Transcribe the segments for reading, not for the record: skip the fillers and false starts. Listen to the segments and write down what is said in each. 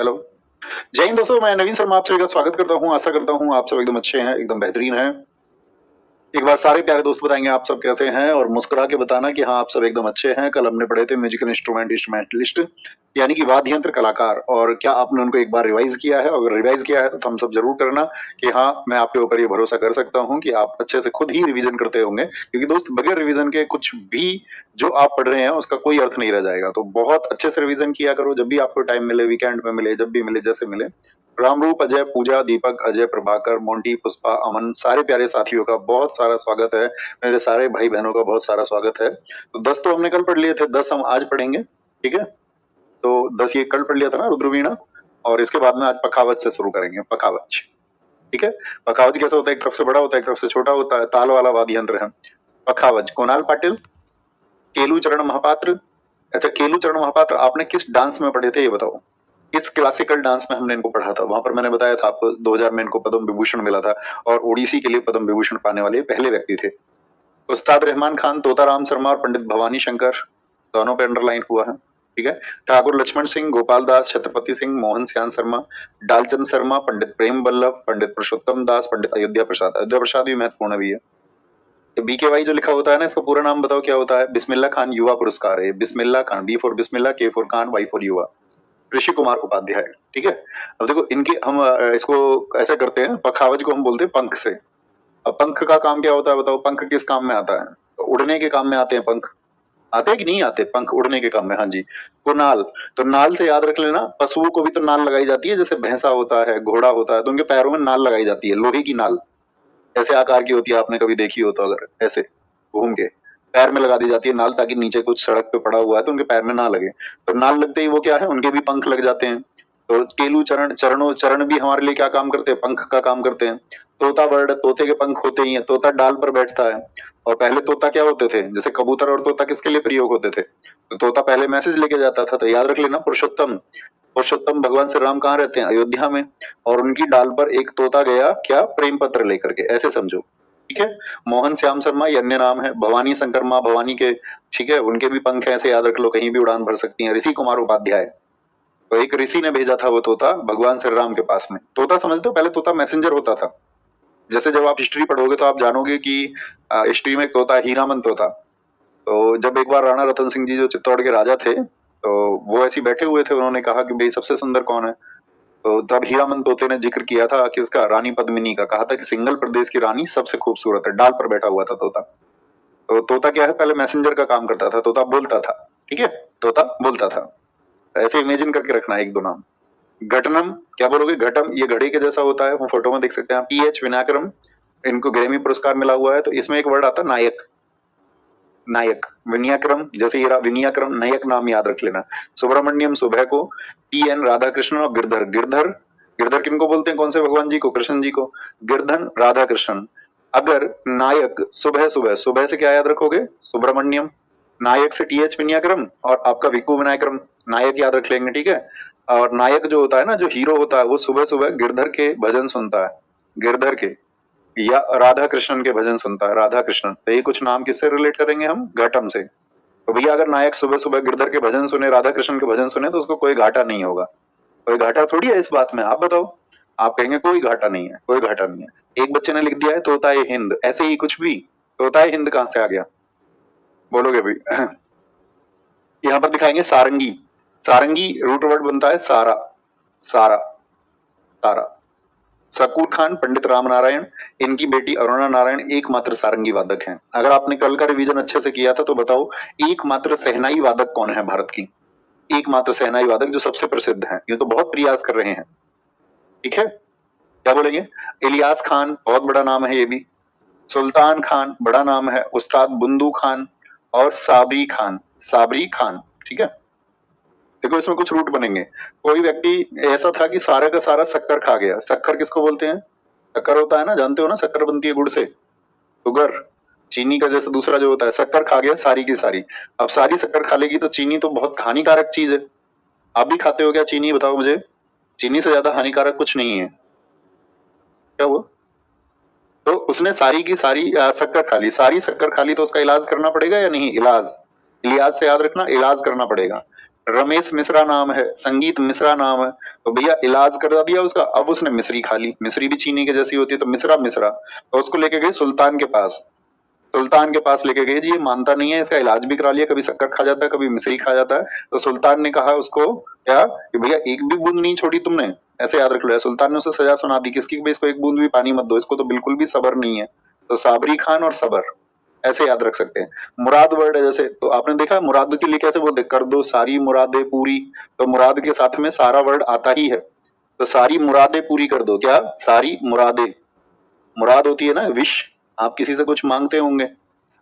Hello. जय हिंद दोस्तों, मैं नवीन शर्मा आप सभी का स्वागत करता हूं। आशा करता हूं आप सब एकदम अच्छे हैं, एकदम बेहतरीन हैं। एक बार सारे प्यारे दोस्त बताएंगे आप सब कैसे हैं और मुस्कुरा के बताना कि हाँ आप सब एकदम अच्छे हैं। कल हमने पढ़े थे म्यूजिकल इंस्ट्रूमेंटलिस्ट यानी कि वाद्य यंत्र कलाकार, और क्या आपने उनको एक बार रिवाइज किया है? अगर रिवाइज किया है तो हम सब जरूर करना कि हाँ मैं आपके ऊपर ये भरोसा कर सकता हूँ कि आप अच्छे से खुद ही रिवीजन करते होंगे, क्योंकि दोस्त बगैर रिवीजन के कुछ भी जो आप पढ़ रहे हैं उसका कोई अर्थ नहीं रह जाएगा। तो बहुत अच्छे से रिवीजन किया करो, जब भी आपको टाइम मिले, वीकेंड में मिले, जब भी मिले, जैसे मिले। रामरूप, अजय, पूजा, दीपक, अजय, प्रभाकर, मोंटी, पुष्पा, अमन, सारे प्यारे साथियों का बहुत सारा स्वागत है। मेरे सारे भाई बहनों का बहुत सारा स्वागत है। तो 10 तो हमने कल पढ़ लिए थे, 10 हम आज पढ़ेंगे, ठीक है? तो 10 ये कल पढ़ लिया था ना रुद्रवीणा, और इसके बाद में आज पखावज से शुरू करेंगे। पखावज, ठीक है? पखावज कैसा होता है? एक तरफ से बड़ा होता है, एक तरफ से छोटा होता है, ताल वाला वाद्य यंत्र है पखावज। कुणाल पाटिल, केलू चरण महापात्र। अच्छा, केलू चरण महापात्र आपने किस डांस में पढ़े थे ये बताओ? इस क्लासिकल डांस में हमने इनको पढ़ा था। वहां पर मैंने बताया था आपको 2000 में इनको पद्म विभूषण मिला था, और ओडिसी के लिए पद्म विभूषण पाने वाले पहले व्यक्ति थे। उस्ताद रहमान खान, तोताराम शर्मा और पंडित भवानी शंकर, दोनों पे अंडरलाइन हुआ है, ठीक है? ठाकुर लक्ष्मण सिंह, गोपाल दास, छत्रपति सिंह, मोहन श्याम शर्मा, डालचंद शर्मा, पंडित प्रेम वल्लभ, पंडित पुरुषोत्तम दास, पंडित अयोध्या प्रसाद। अयोध्या प्रसाद भी महत्वपूर्ण भी है। BKY जो लिखा होता है ना, इसका पूरा नाम बताओ क्या होता है? बिस्मिल्लाह खान युवा पुरस्कार है। बिस्मिल्लाह खान, बी फॉर बिस्मिल्लाह, के फॉर खान, वाई फॉर युवा, ऋषि कुमार उपाध्याय, ठीक है? अब देखो इनके हम इसको ऐसा करते हैं, पखावज को हम बोलते हैं पंख से। अब पंख का काम क्या होता है बताओ? पंख किस काम में आता है? तो उड़ने के काम में आते हैं पंख। आते हैं कि नहीं आते? पंख उड़ने के काम में, हाँ जी। कुनाल, तो नाल से याद रख लेना, पशुओं को भी तो नाल लगाई जाती है। जैसे भैंसा होता है, घोड़ा होता है, तो उनके पैरों में नाल लगाई जाती है, लोहे की नाल, ऐसे आकार की होती है, आपने कभी देखी हो तो, अगर ऐसे घूम के पैर में लगा दी जाती है नाल, ताकि नीचे कुछ सड़क पे पड़ा हुआ है तो उनके पैर में ना लगे। तो नाल लगते ही वो क्या है, उनके भी पंख लग जाते हैं। तो केलू चरण, चरण भी हमारे लिए क्या काम करते हैं? पंख का काम करते हैं। तोता बर्ड, तोते के पंख होते ही हैं। तोता डाल पर बैठता है, और पहले तोता क्या होते थे? जैसे कबूतर और तोता किसके लिए प्रयोग होते थे? तो तोता पहले मैसेज लेके जाता था। तो याद रख लेना, पुरुषोत्तम, पुरुषोत्तम भगवान श्री राम कहाँ रहते हैं? अयोध्या में, और उनकी डाल पर एक तोता गया क्या? प्रेम पत्र लेकर के, ऐसे समझो, ठीक है? मोहन श्याम शर्मा ये अन्य नाम है। भवानी शंकर माँ भवानी के, ठीक है, उनके भी पंख ऐसे याद रख लो, कहीं भी उड़ान भर सकती हैं। ऋषि कुमार उपाध्याय, तो एक ऋषि ने भेजा था वो तोता भगवान श्री राम के पास में। तोता समझते हो? पहले तोता मैसेंजर होता था। जैसे जब आप हिस्ट्री पढ़ोगे तो आप जानोगे कि हिस्ट्री में एक तोता हीरामन तोता। तो जब एक बार राणा रतन सिंह जी जो चित्तौड़ के राजा थे, तो वो ऐसे बैठे हुए थे, उन्होंने कहा कि भाई सबसे सुंदर कौन है? तो तब हीरामन तोते ने जिक्र किया था किसका? रानी पद्मिनी का। कहा था कि सिंगल प्रदेश की रानी सबसे खूबसूरत है। डाल पर बैठा हुआ था तोता। तो तोता क्या है? पहले मैसेंजर का काम करता था, तोता बोलता था, ठीक है? तोता बोलता था। ऐसे इमेजिन करके रखना एक दो नाम। घटनम, क्या बोलोगे? घटम, ये घड़ी के जैसा होता है, वो फोटो में देख सकते हैं आप। PH विनायकरम, इनको ग्रैमी पुरस्कार मिला हुआ है। तो इसमें एक वर्ड आता है नायक, नायक। विनयाक्रम, जैसे ये विनयाक्रम, नायक नाम याद रख लेना। सुब्रमण्यम सुबह को, TN राधा कृष्ण और गिरधर। गिरधर, गिरधर किनको बोलते हैं? कौन से भगवान जी को? कृष्ण जी को। गिरधन राधा कृष्ण। अगर नायक सुबह, सुबह, सुबह से क्या याद रखोगे? सुब्रमण्यम। नायक से TH विनयाक्रम, और आपका विकु विनायक्रम, नायक याद रख लेंगे, ठीक है? और नायक जो होता है ना, जो हीरो होता है, वो सुबह सुबह गिरधर के भजन सुनता है, गिरधर के, या राधा कृष्णन के भजन सुनता है, राधा कृष्णन। तो ये कुछ नाम किससे रिलेट करेंगे हम? घटम से। तो भैया अगर नायक सुबह सुबह गिरधर के भजन सुने, राधा कृष्ण के भजन सुने, तो उसको कोई घाटा नहीं होगा। कोई घाटा थोड़ी है इस बात में, आप बताओ? आप कहेंगे कोई घाटा नहीं है, कोई घाटा नहीं है। एक बच्चे ने लिख दिया है तोताए हिंद, ऐसे ही कुछ भी। तोताए हिंद कहां से आ गया? बोलोगे भाई? यहाँ पर दिखाएंगे सारंगी। सारंगी रूट वर्ड बनता है सारा, सारा, सारा। शकूर खान, पंडित राम नारायण, इनकी बेटी अरुणा नारायण एकमात्र सारंगी वादक हैं। अगर आपने कल का रिवीजन अच्छे से किया था तो बताओ एकमात्र शहनाई वादक कौन है भारत की? एकमात्र शहनाई वादक जो सबसे प्रसिद्ध हैं, ये तो बहुत प्रयास कर रहे हैं, ठीक है? क्या बोलेंगे? इलियास खान, बहुत बड़ा नाम है ये भी। सुल्तान खान, बड़ा नाम है। उस्ताद बुंदू खान, और साबरी खान, साबरी खान, ठीक है? देखो इसमें कुछ रूट बनेंगे। कोई व्यक्ति ऐसा था कि सारा का सारा शक्कर खा गया। शक्कर किसको बोलते हैं? शक्कर होता है ना, जानते हो ना, शक्कर बनती है गुड़ से, शुगर। चीनी का जैसे दूसरा जो होता है, शक्कर खा गया सारी की सारी। अब सारी शक्कर खा लेगी तो चीनी तो बहुत हानिकारक चीज है। आप भी खाते हो क्या चीनी? बताओ मुझे। चीनी से ज्यादा हानिकारक कुछ नहीं है। क्या हुआ? तो उसने सारी की सारी शक्कर खा ली, सारी शक्कर खा ली, तो उसका इलाज करना पड़ेगा या नहीं? इलाज, इलियास से याद रखना, इलाज करना पड़ेगा। रमेश मिश्रा नाम है, संगीत मिश्रा नाम है, तो भैया इलाज करा दिया उसका। अब उसने मिश्री खा ली, मिश्री भी चीनी के जैसी होती है, तो मिश्रा मिश्रा, तो उसको लेके गए सुल्तान के पास। सुल्तान के पास लेके गए, जी ये मानता नहीं है, इसका इलाज भी करा लिया, कभी शक्कर खा जाता है, कभी मिश्री खा जाता है। तो सुल्तान ने कहा उसको क्या कि भैया एक भी बूंद नहीं छोड़ी तुमने, ऐसे याद रख लो। सुल्तान ने उसे सजा सुना दी किसकी, भाई इसको एक बूंद भी पानी मत दो, इसको तो बिल्कुल भी सबर नहीं है। तो साबरी खान और सबर, ऐसे याद रख सकते हैं। मुराद वर्ड है जैसे, तो आपने देखा मुराद के लिए कैसे बोलते, कर दो सारी मुरादें पूरी, तो मुराद के साथ में सारा वर्ड आता ही है, तो सारी मुरादें पूरी कर दो, क्या सारी मुरादें। मुराद होती है ना विश, आप किसी से कुछ मांगते होंगे,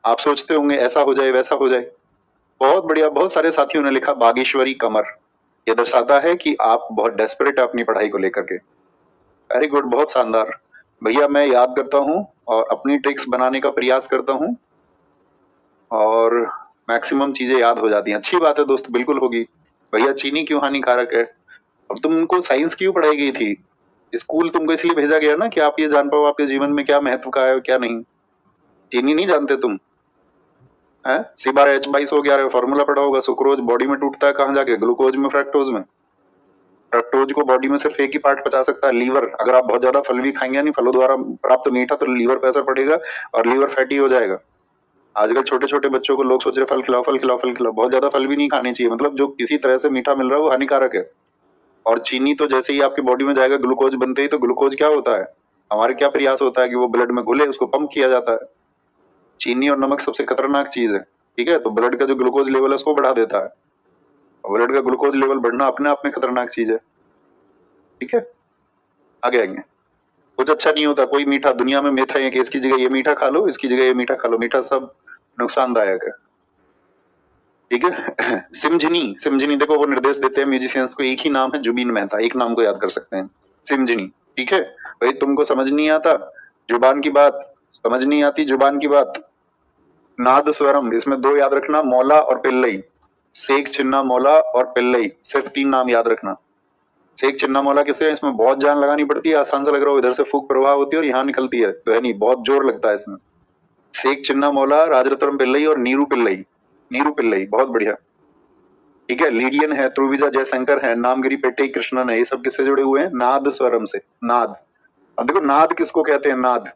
आप सोचते होंगे ऐसा हो जाए वैसा हो जाए। बहुत बढ़िया, बहुत सारे साथियों ने लिखा बागेश्वरी कमर, ये दर्शाता है कि आप बहुत डेस्परेट है अपनी पढ़ाई को लेकर के। वेरी गुड, बहुत शानदार भैया। मैं याद करता हूँ और अपनी ट्रिक्स बनाने का प्रयास करता हूँ और मैक्सिमम चीजें याद हो जाती हैं। अच्छी बात है दोस्त, बिल्कुल होगी। भैया चीनी क्यों हानिकारक है? अब तुमको साइंस क्यों पढ़ाई गई थी? स्कूल तुमको इसलिए भेजा गया ना कि आप ये जान पाओ आपके जीवन में क्या महत्व का है और क्या नहीं। चीनी नहीं जानते तुम? है C/H22 फॉर्मूला पढ़ा होगा। सुक्रोज बॉडी में टूटता है कहाँ जाके, ग्लूकोज में, फ्रक्टोज में। फ्रक्टोज को बॉडी में सिर्फ एक ही पार्ट पचा सकता है, लीवर। अगर आप बहुत ज्यादा फल भी खाएंगे, नहीं फलों द्वारा प्राप्त मीठा, तो लीवर पे असर पड़ेगा और लीवर फैटी हो जाएगा। आजकल छोटे छोटे बच्चों को लोग सोच रहे फल खिलाओ, फल खिलाओ, फल खिलाओ। बहुत ज्यादा फल भी नहीं खाने चाहिए, मतलब जो किसी तरह से मीठा मिल रहा है वो हानिकारक है। और चीनी तो जैसे ही आपकी बॉडी में जाएगा, ग्लूकोज बनते ही, तो ग्लूकोज क्या होता है, हमारे क्या प्रयास होता है कि वो ब्लड में घुले, उसको पंप किया जाता है। चीनी और नमक सबसे खतरनाक चीज है, ठीक है। तो ब्लड का जो ग्लूकोज लेवल है उसको बढ़ा देता है, और ब्लड का ग्लूकोज लेवल बढ़ना अपने आप में खतरनाक चीज है, ठीक है। आगे आएंगे। कुछ अच्छा नहीं होता, कोई मीठा दुनिया में मिथ है कि इसकी जगह ये मीठा खा लो, इसकी जगह ये मीठा खा लो, मीठा सब नुकसानदायक है, ठीक है। सिमझनी, सिमझनी देखो वो निर्देश देते हैं म्यूजिशियंस को, एक ही नाम है जुबीन मेहता, एक नाम को याद कर सकते हैं, सिमझनी, ठीक है। भाई तुमको समझ नहीं आता जुबान की बात, समझ नहीं आती जुबान की बात। नाद स्वरम, इसमें दो याद रखना, मौला और पिल्लई। सेक चिन्ना मौला और पिल्लई, सिर्फ 3 नाम याद रखना। सेक चिन्ना मौला किसे है, इसमें बहुत जान लगानी पड़ती है, आसान से लग रहा हो, इधर से फूक प्रवाह होती है और यहाँ निकलती है, तो है नहीं, बहुत जोर लगता है इसमें। सेक चिन्ना मौला, राजरत्नम पिल्लई और नीरू पिल्लई, नीरू पिल्लई, बहुत बढ़िया, ठीक है। लीडियन है, ध्रुविजा जयशंकर है, नामगिरी पेट्टी कृष्णन है, ये सब किससे जुड़े हुए हैं, नाद स्वरम से, नाद। अब देखो नाद किसको कहते हैं, नाद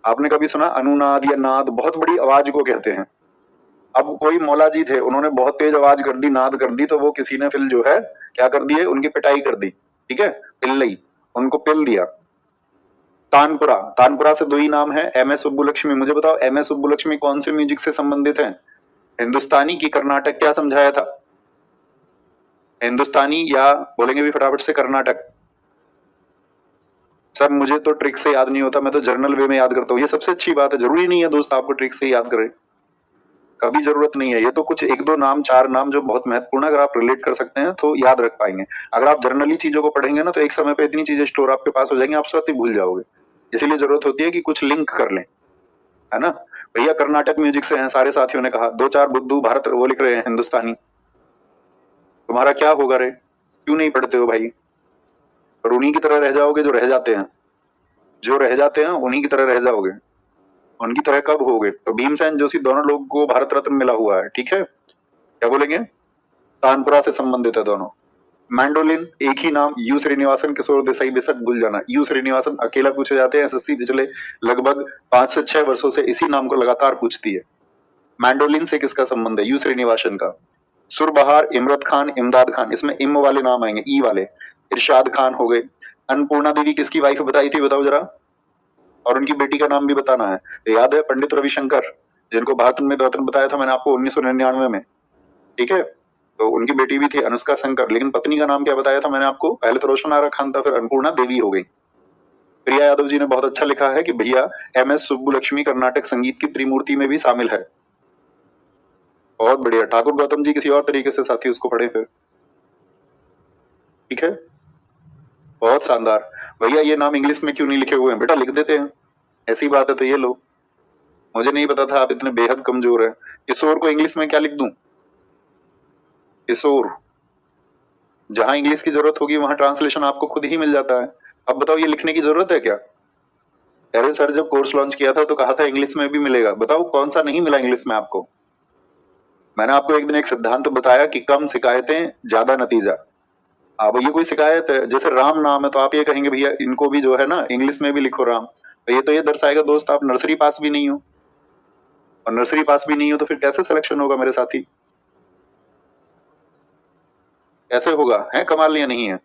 आपने कभी सुना, अनुनाद या नाद, बहुत बड़ी आवाज को कहते हैं। अब कोई मौला जी थे, उन्होंने बहुत तेज आवाज कर दी, नाद कर दी, तो वो किसी ने फिर जो है क्या कर दिए, उनकी पिटाई कर दी, ठीक है, पिल्लई, उनको पिल दिया। तानपुरा, तानपुरा से 2 ही नाम है, MS सुब्बुलक्ष्मी। मुझे बताओ MS सुब्बुलक्ष्मी कौन से म्यूजिक से संबंधित है, हिंदुस्तानी की कर्नाटक, क्या समझाया था, हिंदुस्तानी या बोलेंगे भी फटाफट से कर्नाटक। सर मुझे तो ट्रिक से याद नहीं होता, मैं तो जर्नल वे में याद करता हूँ, ये सबसे अच्छी बात है। जरूरी नहीं है दोस्त आपको ट्रिक से याद करें, कभी जरूरत नहीं है। ये तो कुछ 1-2 नाम, 4 नाम जो बहुत महत्वपूर्ण है, अगर आप रिलेट कर सकते हैं तो याद रख पाएंगे। अगर आप जर्नली चीजों को पढ़ेंगे ना, तो एक समय पे इतनी चीजें स्टोर आपके पास हो जाएंगी, आप स्वतः ही भूल जाओगे। इसीलिए जरूरत होती है कि कुछ लिंक कर लें, है ना। भैया कर्नाटक म्यूजिक से हैं, सारे साथियों ने कहा। 2-4 बुद्धू भारत वो लिख रहे हैं हिंदुस्तानी, तुम्हारा क्या होगा रे, क्यों नहीं पढ़ते हो भाई? और उन्हीं की तरह रह जाओगे जो रह जाते हैं, जो रह जाते हैं उन्हीं की तरह रह जाओगे। उनकी तरह कब होगे? तो भीमसेन जोशी, दोनों लोगों को भारत रत्न मिला हुआ है, ठीक है। क्या बोलेंगे, तानपुरा से संबंधित है दोनों। मैंडोलिन एक ही नाम, यू श्रीनिवासन, किशोर देसाई, बेशक भूल जाना। यू श्रीनिवासन अकेला पूछे जाते हैं, एसएससी पिछले लगभग 5 से 6 वर्षों से इसी नाम को लगातार पूछती है। मैंडोलिन से किसका संबंध है? यू श्रीनिवासन का। सुरबहार, इमरत खान, इमदाद खान, इसमें इम वाले नाम आएंगे, ई वाले। इरशाद खान हो गए। अन्नपूर्णा देवी किसकी वाइफ बताई थी, बताओ जरा, और उनकी बेटी का नाम भी बताना है। याद है पंडित रविशंकर, जिनको भारत में रत्न बताया था मैंने आपको 1999 में, ठीक है। तो उनकी बेटी भी थी अनुष्का शंकर, लेकिन पत्नी का नाम क्या बताया था मैंने आपको? पहले तो रोशन आरा खान था, फिर अन्नपूर्णा देवी हो गई। प्रिया यादव जी ने बहुत अच्छा लिखा है कि भैया MS सुब्बुलक्ष्मी कर्नाटक संगीत की त्रिमूर्ति में भी शामिल है। बहुत बढ़िया। ठाकुर गौतम जी किसी और तरीके से साथी उसको पढ़े फिर, ठीक है, बहुत शानदार। भैया ये नाम इंग्लिश में क्यों नहीं लिखे हुए हैं? बेटा लिख देते हैं, ऐसी बात है तो ये लो। मुझे नहीं पता था आप इतने बेहद कमजोर हैं। किशोर को इंग्लिश में क्या लिख दूं? किशोर, जहां इंग्लिश की जरूरत होगी वहां ट्रांसलेशन आपको खुद ही मिल जाता है। अब बताओ ये लिखने की जरूरत है क्या? अरे सर जब कोर्स लॉन्च किया था तो कहा था इंग्लिश में भी मिलेगा, बताओ कौन सा नहीं मिला इंग्लिश में आपको? मैंने आपको एक दिन एक सिद्धांत बताया कि कम शिकायतें ज्यादा नतीजा। अब ये कोई शिकायत है, जैसे राम नाम है तो आप ये कहेंगे भैया इनको भी जो है ना इंग्लिश में भी लिखो राम, तो ये दर्शाएगा दोस्त आप नर्सरी पास भी नहीं हो, और नर्सरी पास भी नहीं हो तो फिर कैसे सिलेक्शन होगा मेरे साथी, कैसे होगा? है कमाल या नहीं है?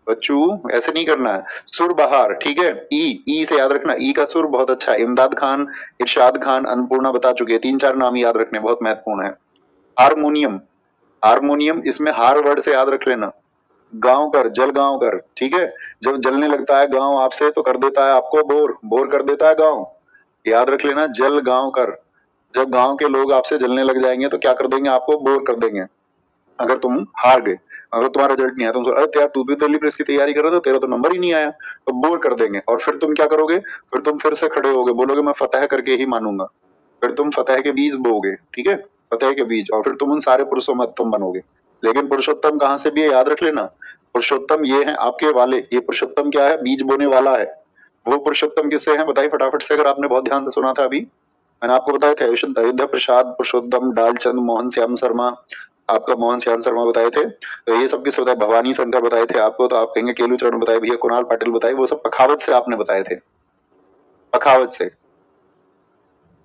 बच्चू ऐसे नहीं करना है। सुर बहार, ठीक है, ई से याद रखना, ई का सुर बहुत अच्छा है। इमदाद खान, इरशाद खान, अन्नपूर्णा बता चुके हैं, 3-4 नाम याद रखने बहुत महत्वपूर्ण है। हारमोनियम, हारमोनियम इसमें हार वर्ड से याद रख लेना। गांव कर, जल गांव कर, ठीक है, जब जलने लगता है गांव आपसे तो कर देता है आपको बोर, बोर कर देता है गांव, याद रख लेना, जल गांव कर। जब गांव के लोग आपसे जलने लग जाएंगे तो क्या कर देंगे, आपको बोर कर देंगे। अगर तुम हार गए, अगर तुम्हारा रिजल्ट नहीं आया, तुम अरे यार तू भी दिल्ली प्रेस की तैयारी कर रहा था, तेरा तो नंबर ही नहीं आया, तो बोर कर देंगे। और फिर तुम क्या करोगे, फिर तुम फिर से खड़े होगे, बोलोगे मैं फतेह करके ही मानूंगा, फिर तुम फतेह के बीज बोगे, ठीक है, फतेह के बीज, और फिर तुम उन सारे पुरुषों में तुम बनोगे। लेकिन पुरुषोत्तम कहाँ से भी है याद रख लेना, पुरुषोत्तम ये है आपके वाले, ये पुरुषोत्तम क्या है, बीज बोने वाला है। वो पुरुषोत्तम किससे है बताइए फटाफट से, अगर आपने बहुत ध्यान से सुना था अभी मैंने आपको बताया था, अयोध्या प्रसाद पुरुषोत्तम, डालचंद, मोहन श्याम शर्मा, आपका मोहन श्याम शर्मा बताए थे, तो ये सब किससे बताए, भवानी शंकर बताए थे आपको, तो आप कहेंगे केलू चरण बताए, भैया कुणाल पाटिल बताए, वो सब पखावत से आपने बताए थे, पखावत से।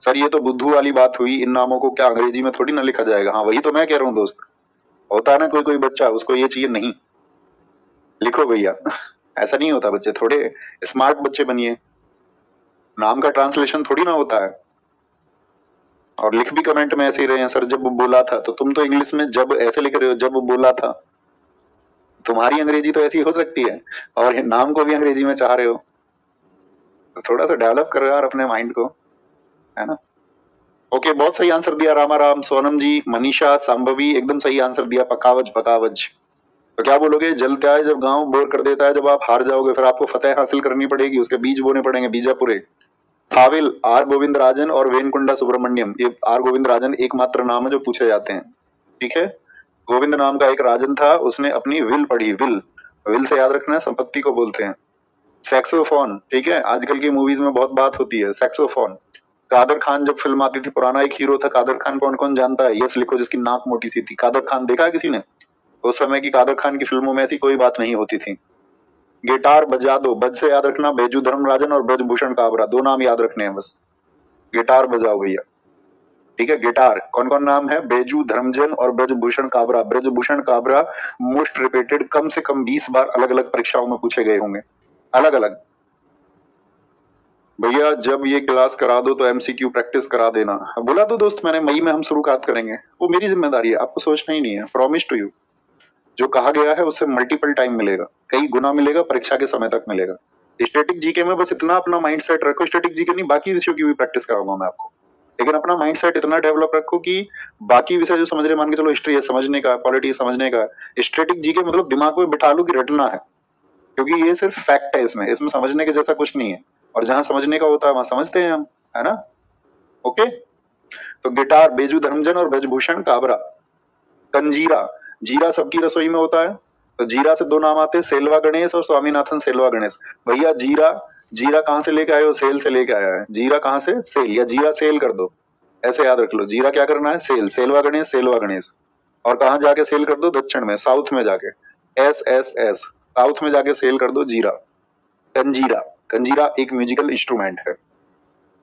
सर ये तो बुद्धू वाली बात हुई, इन नामों को क्या अंग्रेजी में थोड़ी ना लिखा जाएगा? हाँ वही तो मैं कह रहा हूँ दोस्त, होता है ना कोई कोई बच्चा उसको ये चाहिए, नहीं लिखो भैया ऐसा नहीं होता, बच्चे थोड़े स्मार्ट बच्चे बनिए, नाम का ट्रांसलेशन थोड़ी ना होता है। और लिख भी कमेंट में ऐसे ही रहे हैं, सर जब बोला था, तो तुम तो इंग्लिश में जब ऐसे लिख रहे हो, जब बोला था, तुम्हारी अंग्रेजी तो ऐसी हो सकती है, और नाम को भी अंग्रेजी में चाह रहे हो, तो थोड़ा सा डेवलप करो यार अपने माइंड को, है ना? ओके बहुत सही आंसर दिया रामाराम, सोनम जी, मनीषा, संभवी, एकदम सही आंसर दिया, पकावज पकावज। तो क्या बोलोगे, जलता है जब गांव बोर कर देता है, जब आप हार जाओगे फिर आपको फतेह हासिल करनी पड़ेगी, उसके बीज बोने पड़ेंगे, बीजापुरे। फाविल, आर गोविंद राजन और वेनकुंडा सुब्रमण्यम, ये आर गोविंद राजन एकमात्र नाम है जो पूछे जाते हैं, ठीक है। गोविंद नाम का एक राजन था, उसने अपनी विल पढ़ी, विल, विल से याद रखना है, संपत्ति को बोलते हैं। सैक्सोफोन, ठीक है, आजकल की मूवीज में बहुत बात होती है, सैक्सोफोन। कादर खान जब फिल्म आती थी, पुराना एक हीरो था कादर खान, कौन कौन जानता है, यस लिखो, जिसकी नाक मोटी सी थी, कादर खान देखा है किसी ने? उस समय की कादर खान की फिल्मों में ऐसी कोई बात नहीं होती थी। गिटार बजा दो, बज से याद रखना बेजू धर्मराजन और ब्रजभूषण काबरा, दो नाम याद रखने हैं बस, गिटार बजाओ भैया, ठीक है। गिटार कौन कौन नाम है, बेजू धर्मजन और ब्रजभूषण काबरा। ब्रजभूषण काबरा मोस्ट रिपीटेड, कम से कम 20 बार अलग अलग परीक्षाओं में पूछे गए होंगे, अलग अलग। भैया जब ये क्लास करा दो तो एमसीक्यू प्रैक्टिस करा देना, बोला तो दोस्त मैंने, मई में हम शुरुआत करेंगे, वो मेरी जिम्मेदारी है, आपको सोचना ही नहीं है, प्रॉमिस टू यू। जो कहा गया है उससे मल्टीपल टाइम मिलेगा, कई गुना मिलेगा, परीक्षा के समय तक मिलेगा। स्टैटिक जीके में बस इतना अपना माइंड सेट रखो, स्टैटिक जीके नहीं बाकी विषयों की भी प्रैक्टिस कराऊंगा मैं आपको, लेकिन अपना माइंड सेट इतना डेवलप रखो कि बाकी विषय जो समझ रहे, मान के चलो हिस्ट्री है समझने का, पॉलिटी समझने का, स्टैटिक जीके मतलब दिमाग में बिठा लो कि रटना है, क्योंकि ये सिर्फ फैक्ट है, इसमें इसमें समझने के जैसा कुछ नहीं है, और जहां समझने का होता है वहां समझते हैं हम, है ना? ओके, तो गिटार बेजू धर्मजन और ब्रजभूषण काबरा। कंजीरा, जीरा सबकी रसोई में होता है, तो जीरा से दो नाम आते हैं, सेल्वा गणेश और स्वामीनाथन सेल्वा गणेश। भैया जीरा, जीरा कहाँ से लेके आए हो, सेल से लेके आया है, जीरा कहाँ से, सेल, या जीरा सेल कर दो, ऐसे याद रख लो, जीरा क्या करना है, सेल, सेल्वा गणेश, सेल्वा गणेश। और कहाँ जाके सेल कर दो, दक्षिण में, साउथ में जाके, एस एस एस, साउथ में जाके सेल कर दो जीरा। कंजीरा, कंजीरा एक म्यूजिकल इंस्ट्रूमेंट है।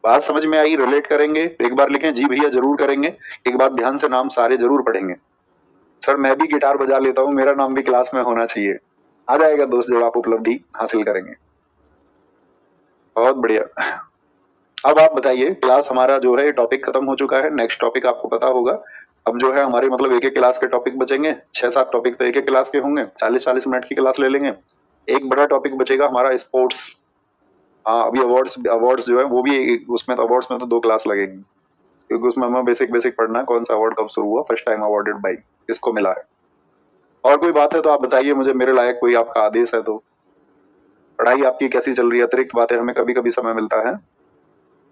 बात समझ में आई, रिलेट करेंगे, एक बार लिखें, जी भैया जरूर करेंगे, एक बार ध्यान से नाम सारे जरूर पढ़ेंगे। सर मैं भी गिटार बजा लेता हूँ, मेरा नाम भी क्लास में होना चाहिए, आ जाएगा दोस्त जब आप उपलब्धि हासिल करेंगे। बहुत बढ़िया। अब आप बताइए, क्लास हमारा जो है टॉपिक खत्म हो चुका है, नेक्स्ट टॉपिक आपको पता होगा। अब जो है हमारे मतलब एक एक क्लास के टॉपिक बचेंगे, 6-7 टॉपिक तो एक एक क्लास के होंगे, 40-40 मिनट की क्लास ले लेंगे। एक बड़ा टॉपिक बचेगा हमारा स्पोर्ट्स, हाँ अभी अवार्ड्स, अवार्ड्स जो है वो भी उसमें, तो अवार्ड्स में तो 2 क्लास लगेंगी, क्योंकि उसमें हमें बेसिक बेसिक पढ़ना है, कौन सा अवार्ड कब शुरू हुआ, फर्स्ट टाइम अवार्डेड बाई, किसको मिला है। और कोई बात है तो आप बताइए मुझे, मेरे लायक कोई आपका आदेश है तो। पढ़ाई आपकी कैसी चल रही है, अतिरिक्त बातें हमें कभी कभी समय मिलता है,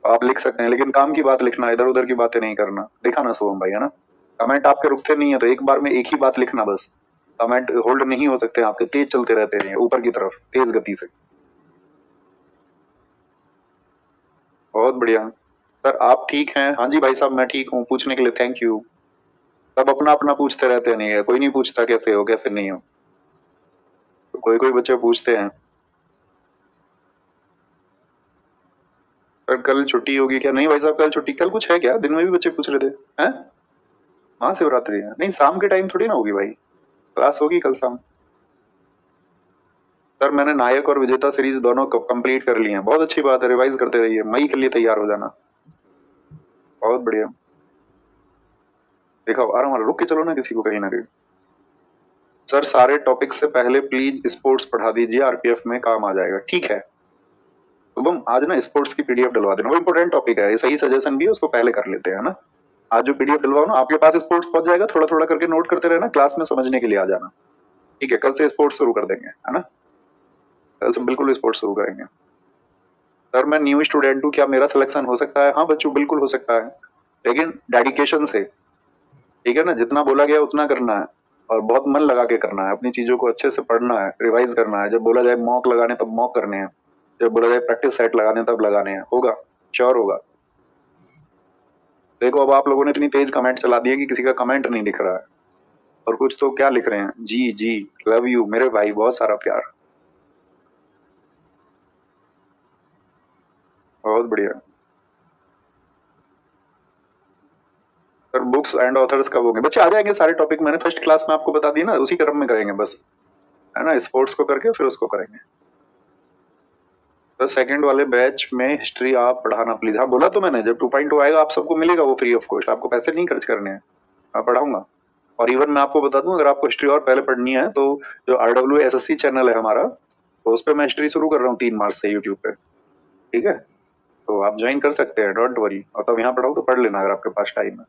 आप लिख सकते हैं, लेकिन काम की बात लिखना, इधर उधर की बातें नहीं करना, देखा ना सोहम भाई, है ना? कमेंट आपके रुकते नहीं है, तो एक बार में एक ही बात लिखना बस, कमेंट होल्ड नहीं हो सकते आपके, तेज चलते रहते हैं ऊपर की तरफ तेज गति से। बहुत बढ़िया। सर आप ठीक हैं? हाँ जी भाई साहब मैं ठीक हूँ, पूछने के लिए थैंक यू। सब अपना अपना पूछते रहते नहीं है, कोई नहीं पूछता कैसे हो कैसे नहीं हो, तो कोई कोई बच्चे पूछते हैं। सर कल छुट्टी होगी क्या? नहीं भाई साहब कल छुट्टी, कल कुछ है क्या? दिन में भी बच्चे पूछ रहे थे। हैं? महाशिवरात्रि है? नहीं शाम के टाइम थोड़ी ना होगी भाई, क्लास होगी कल शाम। सर मैंने नायक और विजेता सीरीज दोनों कंप्लीट कर ली हैं। बहुत अच्छी बात है, रिवाइज करते रहिए, मई के लिए तैयार हो जाना। बहुत बढ़िया। देखो आराम रुक के चलो ना किसी को कहीं ना कहीं। सर सारे टॉपिक से पहले प्लीज स्पोर्ट्स पढ़ा दीजिए, आरपीएफ में काम आ जाएगा। ठीक है शुभम, आज ना स्पोर्ट्स की पीडीएफ डलवा देना, वो इंपॉर्टेंट टॉपिक है, ये सही सजेशन भी है, उसको पहले कर लेते हैं ना। आज जो पीडीएफ डलवाओ ना आपके पास स्पोर्ट्स पहुंच जाएगा, थोड़ा थोड़ा करके नोट करते रहना, क्लास में समझने के लिए आ जाना। ठीक है कल से स्पोर्ट्स शुरू कर देंगे है ना, कल से बिल्कुल स्पोर्ट्स शुरू करेंगे। सर मैं न्यू स्टूडेंट हूँ, क्या मेरा सिलेक्शन हो सकता है? हाँ बच्चों बिल्कुल हो सकता है, लेकिन डेडिकेशन से। ठीक है ना, जितना बोला गया उतना करना है और बहुत मन लगा के करना है, अपनी चीजों को अच्छे से पढ़ना है, रिवाइज करना है। जब बोला जाए मॉक लगाने तब मॉक करने हैं, जब बोला जाए प्रैक्टिस सेट लगाने तब लगाने हैं। होगा, श्योर होगा। देखो अब आप लोगों ने इतनी तेज कमेंट चला दिए कि किसी का कमेंट नहीं दिख रहा है, और कुछ तो क्या लिख रहे हैं, जी जी लव यू मेरे भाई, बहुत सारा प्यार, बहुत बढ़िया। सर बुक्स एंड ऑथर्स कब होंगे? बच्चे आ जाएंगे, सारे टॉपिक मैंने फर्स्ट क्लास में आपको बता दिया ना, उसी क्रम में करेंगे बस, है ना। स्पोर्ट्स को करके फिर उसको करेंगे। तो सेकंड वाले बैच में हिस्ट्री आप पढ़ाना प्लीज। हाँ बोला तो मैंने, जब 2.0 आएगा आप सबको मिलेगा वो फ्री ऑफ कॉस्ट, आपको पैसे नहीं खर्च करने हैं, मैं पढ़ाऊंगा। और इवन मैं आपको बता दूं, अगर आपको हिस्ट्री और पहले पढ़नी है तो जो RWSSC चैनल है हमारा, तो उस पर मैं हिस्ट्री शुरू कर रहा हूँ 3 मार्च से यूट्यूब पे। ठीक है, तो आप ज्वाइन कर सकते हैं, डोंट वरी। और तब यहाँ पढ़ाऊँ तो पढ़ लेना अगर आपके पास टाइम है,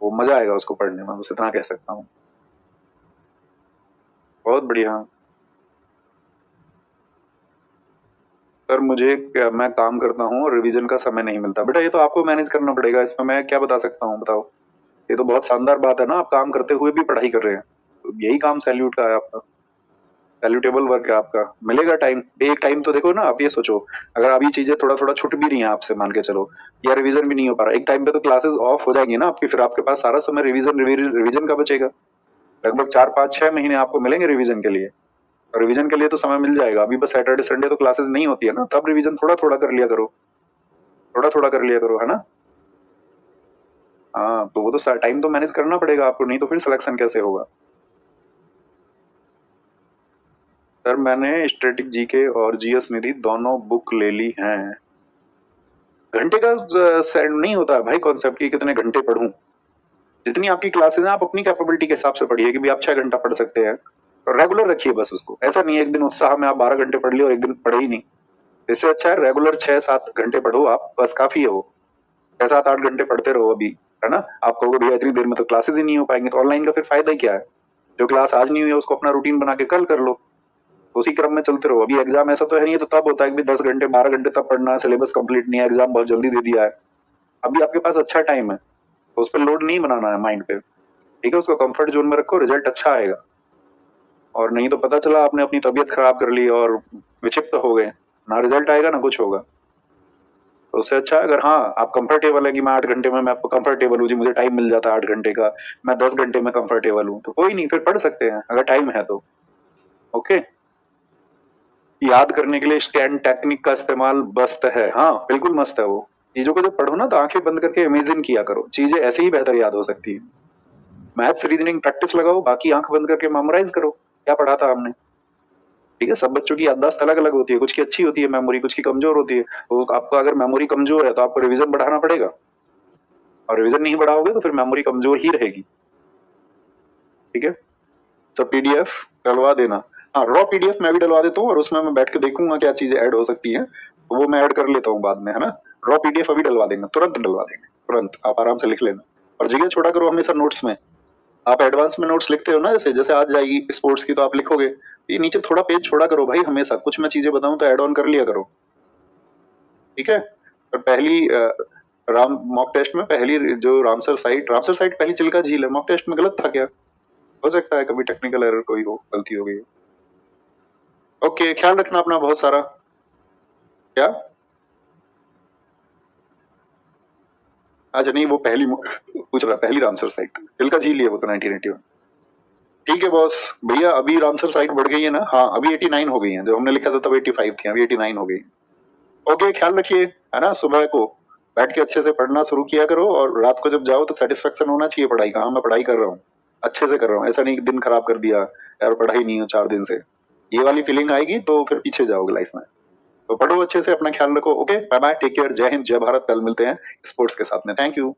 वो मजा आएगा उसको पढ़ने में, बस इतना कह सकता हूँ। बहुत बढ़िया। सर मैं काम करता हूँ और रिवीजन का समय नहीं मिलता। बेटा ये तो आपको मैनेज करना पड़ेगा, इसमें मैं क्या बता सकता हूँ बताओ। ये तो बहुत शानदार बात है ना, आप काम करते हुए भी पढ़ाई कर रहे हैं, तो यही काम सैल्यूट का है आपका, सैल्यूटेबल वर्क है आपका। मिलेगा टाइम, एक टाइम तो देखो ना, आप ये सोचो अगर अभी चीजें थोड़ा थोड़ा छूट भी रही हैं आपसे, मान के चलो, या रिवीजन भी नहीं हो पा रहा, एक टाइम पे तो क्लासेस ऑफ हो जाएंगी ना आपकी, फिर आपके पास सारा समय रिवीजन का बचेगा। लगभग 4 5 6 महीने आपको मिलेंगे रिवीजन के लिए, और रिवीजन के लिए तो समय मिल जाएगा। अभी बस सैटरडे संडे तो क्लासेस नहीं होती है ना, तब रिवीजन थोड़ा थोड़ा कर लिया करो, थोड़ा थोड़ा कर लिया करो, है ना। हाँ तो वो तो टाइम तो मैनेज करना पड़ेगा आपको, नहीं तो फिर सिलेक्शन कैसे होगा। सर मैंने स्टैटिक जीके और जीएस निधि दोनों बुक ले ली हैं। घंटे का सेट नहीं होता है भाई कॉन्सेप्ट की कितने घंटे पढ़ूं, जितनी आपकी क्लासेस हैं आप अपनी कैपेबिलिटी के हिसाब से पढ़िए कि भी आप 6 घंटा पढ़ सकते हैं, तो रेगुलर रखिए बस उसको। ऐसा नहीं है एक दिन उत्साह में आप 12 घंटे पढ़ लिए और एक दिन पढ़े ही नहीं। इससे अच्छा है रेगुलर 6 7 घंटे पढ़ो आप, बस काफी है वो। 6 7 8 घंटे पढ़ते रहो अभी, है ना। आप कहोगे भैया इतनी देर में तो क्लासेस ही नहीं हो पाएंगे, तो ऑनलाइन का फिर फायदा ही क्या है। जो क्लास आज नहीं हुई है उसको अपना रूटीन बना के कल कर लो, उसी क्रम में चलते रहो। अभी एग्जाम ऐसा तो है नहीं है, तो तब होता है कि 10 घंटे 12 घंटे तब पढ़ना है, सिलेबस कंप्लीट नहीं है, एग्जाम बहुत जल्दी दे दिया है। अभी आपके पास अच्छा टाइम है, तो उस पर लोड नहीं बनाना है माइंड पे। ठीक है, उसको कंफर्ट जोन में रखो, रिजल्ट अच्छा आएगा। और नहीं तो पता चला आपने अपनी तबीयत खराब कर ली और विक्षिप्त हो गए, ना रिजल्ट आएगा ना कुछ होगा। तो उससे अच्छा है अगर हाँ आप कंफर्टेबल है कि मैं 8 घंटे में, मैं आपको कंफर्टेबल हूँ जी, मुझे टाइम मिल जाता है 8 घंटे का, मैं 10 घंटे में कंफर्टेबल हूँ, तो कोई नहीं, फिर पढ़ सकते हैं अगर टाइम है तो। ओके, याद करने के लिए स्कैन टेक्निक का इस्तेमाल मस्त है। हाँ बिल्कुल मस्त है वो। चीजों को जब पढ़ो ना तो आंखें बंद करके इमेजिन किया करो, चीजें ऐसे ही बेहतर याद हो सकती है। मैथ्स रीजनिंग प्रैक्टिस लगाओ, बाकी आंख बंद करके मेमोराइज करो क्या पढ़ा था हमने। ठीक है, सब बच्चों की याददाश्त अलग अलग होती है, कुछ की अच्छी होती है मेमोरी, कुछ की कमजोर होती है। तो आपको अगर मेमोरी कमजोर है तो आपको रिवीजन बढ़ाना पड़ेगा, और रिवीजन नहीं बढ़ाओगे तो फिर मेमोरी कमजोर ही रहेगी। ठीक है, तो पीडीएफ डलवा देना। हाँ रॉ पीडीएफ मैं भी डलवा देता हूँ, और उसमें मैं बैठ के देखूंगा क्या चीजें ऐड हो सकती हैं, तो वो मैं ऐड कर लेता हूँ बाद में, है ना। रॉ पीडीएफ अभी डलवा देंगे, तुरंत डलवा देंगे, तुरंत आप आराम से लिख लेना। और जगह छोड़ा करो हमेशा नोट्स में, आप एडवांस में नोट्स लिखते हो ना, जैसे जैसे आज जाएगी स्पोर्ट्स की तो आप लिखोगे, ये नीचे थोड़ा पेज छोड़ा करो भाई, हमेशा कुछ मैं चीजें बताऊं तो ऐड ऑन कर लिया करो। ठीक है, और पहली राम मॉक टेस्ट में पहली जो रामसर साइट पहली चिल्का झील है, मॉक टेस्ट में गलत था क्या? हो सकता है कभी टेक्निकल एरर कोई हो, गलती हो गई। ओके, ख्याल रखना अपना बहुत सारा। क्या? अच्छा नहीं, वो पूछ रहा पहली रामसर साइट तिलका झील ही है वो तो 1981। ठीक है बॉस। भैया अभी रामसर साइट बढ़ गई है ना? हाँ अभी 89 हो गई है, जब हमने लिखा था तब 85 थी, अभी 89 हो गई। ओके ख्याल रखिए, है ना? सुबह को बैठ के अच्छे से पढ़ना शुरू किया करो, और रात को जब जाओ तो सेटिस्फेक्शन होना चाहिए पढ़ाई का, हाँ मैं पढ़ाई कर रहा हूँ, अच्छे से कर रहा हूँ, ऐसा नहीं कि दिन खराब कर दिया यार पढ़ाई नहीं हो 4 दिन से, ये वाली फीलिंग आएगी तो फिर पीछे जाओगे लाइफ में। तो पढ़ो अच्छे से, अपना ख्याल रखो। Okay bye bye, take care, जय हिंद जय भारत। कल मिलते हैं स्पोर्ट्स के साथ में। Thank you.